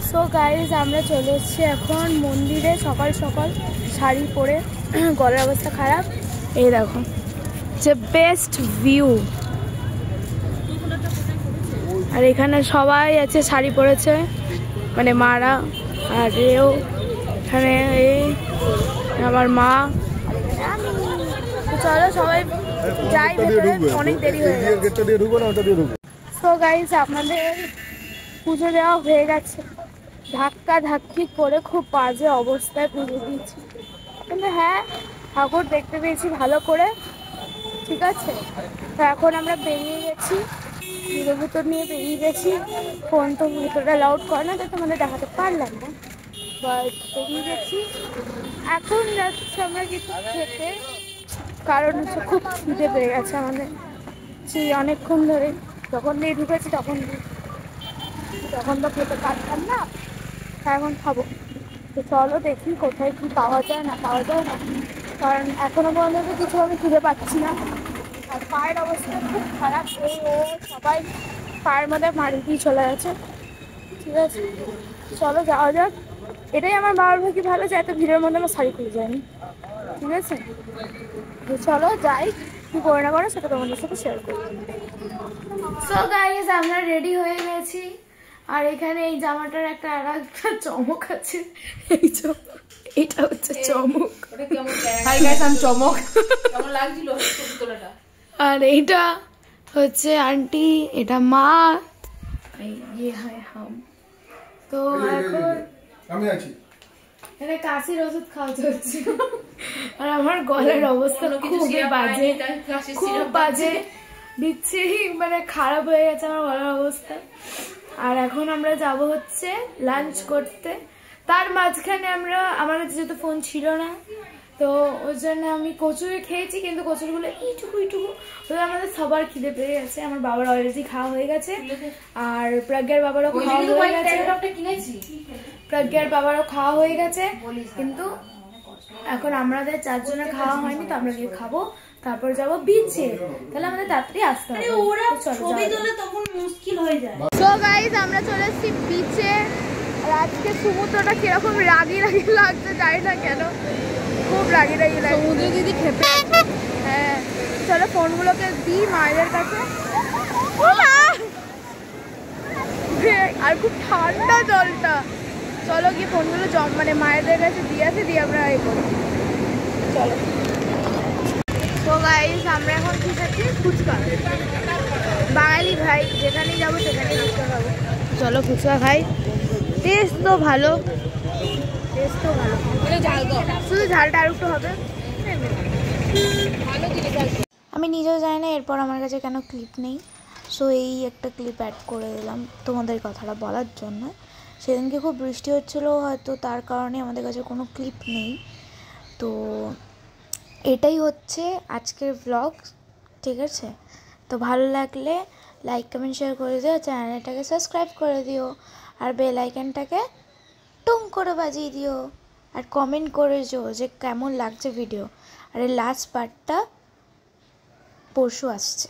So guys আমরা চলে এসেছি এখন মন্দিরে সকাল সকাল শাড়ি পরে গলার অবস্থা খারাপ। এই দেখো যে বেস্ট ভিউ, আর এখানে সবাই আছে শাড়ি পরেছে মানে মারা, আর এও এখানে এই আমার মা। চলো সবাই যাই ভেতরে, অনেক দেরি হয়ে গেছে। সো গাইজ আপনাদের পুজো দেওয়া হয়ে গেছে, ধাক্কা ধাক্কি করে খুব বাজে অবস্থায় পুজো দিয়েছি, কিন্তু হ্যাঁ ঠাকুর দেখতে পেয়েছি ভালো করে, ঠিক আছে। তো এখন আমরা বেরিয়ে গেছি, ভিতর ভিতর নিয়ে বেরিয়ে গেছি। ফোন তো ভিতরটা অ্যালাউড করে না, তো তোমাদের দেখাতে পারলাম না, বাট বেরিয়ে গেছি। এখন যাচ্ছি আমরা কিছু খেতে, কারণ হচ্ছে খুব খিদে পেয়ে গেছে আমাদের, সেই অনেকক্ষণ ধরে যখন দিয়ে ঢুকেছি তখন তো খেতে পারতাম না, এখন খাবো। তো চলো দেখি কোথায় কি পাওয়া যায় না পাওয়া যায় না, কারণ এখনো পর্যন্ত কিছু আমি খুঁজে পাচ্ছি না। আর পায়ের অবস্থা খুব খারাপ, সবাই পায়ের মধ্যে মারি দিয়ে চলে গেছে, ঠিক আছে। চলো যাওয়া যাক, এটাই আমার বাবার ভাগ্য ভালো যে এত ভিড়ের মধ্যে আমার শাড়ি খুলে যায়নি, ঠিক আছে। তো চলো যাই, কি করে না করে সেটা তোমাদের সাথে শেয়ার করি। সো গাইস আমরা রেডি হয়ে গেছি, আর এখানে এই জামাটার একটা চমক আছে, এই এটা হচ্ছে চমক, চমক আর এইটা হচ্ছে আন্টি, এটা মা, তো এখন আমি আছি, এটা কাশির ওষুধ খাওয়াতে হচ্ছে, আর আমার গলার অবস্থা খুবই বাজে, খুব বাজে দিচ্ছি, মানে খারাপ হয়ে গেছে আমার গলার অবস্থা। আর এখন আমরা যাব হচ্ছে লাঞ্চ করতে, তার মাঝখানে আমার যেহেতু ফোন ছিল না, তো ওই জন্য আমি কচুরি খেয়েছি, কিন্তু কচুরিগুলো এইটুকু ওদের আমাদের সবার খিদে পেয়ে গেছে। আমার বাবার অলরেডি খাওয়া হয়ে গেছে, আর প্রজ্ঞার বাবারও খাওয়া হয়ে গেছে, খাওয়া হয়ে গেছে, কিন্তু এখন আমাদের চারজনের খাওয়া হয়নি, তো আমরা গিয়ে খাবো, তারপর যাবো বিচে, তাহলে আমাদের তাড়াতাড়ি আসতে হবে, তখন মুশকিল হয়ে যায়। সো গাইস আমরা চলে এসেছি বিচে, আর আজকে সমুদ্রটা কিরকম রাগি লাগছে জানি না কেন, খুব রাগি লাগছে, সমুদ্র দিদি খেপে আছে। হ্যাঁ চলো ফোনগুলোকে দিই মায়েদের কাছে, আর খুব ঠান্ডা জলটা, চলো গিয়ে ফোনগুলো মানে মায়েদের কাছে দিয়ে আমরা এই করি, চলো। তো গাইস আমরা এখন কি খাচ্ছি, ফুচকা, বাঙালি ভাই যেখানেই যাবো সেখানেই ফুচকা খাবো, চলো ফুচকা খাই। টেস্ট তো ভালো, শুধু ঝালটা আর একটু হবে। আমি নিজেও জানি না এরপর আমার কাছে কেন ক্লিপ নেই, সো এই একটা ক্লিপ অ্যাড করে দিলাম তোমাদের কথাটা বলার জন্য। সেদিনকে খুব বৃষ্টি হচ্ছিলো, হয়তো তার কারণে আমাদের কাছে কোনো ক্লিপ নেই। তো এটাই হচ্ছে আজকের ব্লগ, ঠিক আছে। তো ভালো লাগলে লাইক কমেন্ট শেয়ার করে দিও, চ্যানেলটাকে সাবস্ক্রাইব করে দিও, আর বেল আইকনটাকে টুং করে বাজিয়ে দিও, আর কমেন্ট করে দিও যে কেমন লাগছে ভিডিও। আর এই লাস্ট পার্টটা পরশু আসছে।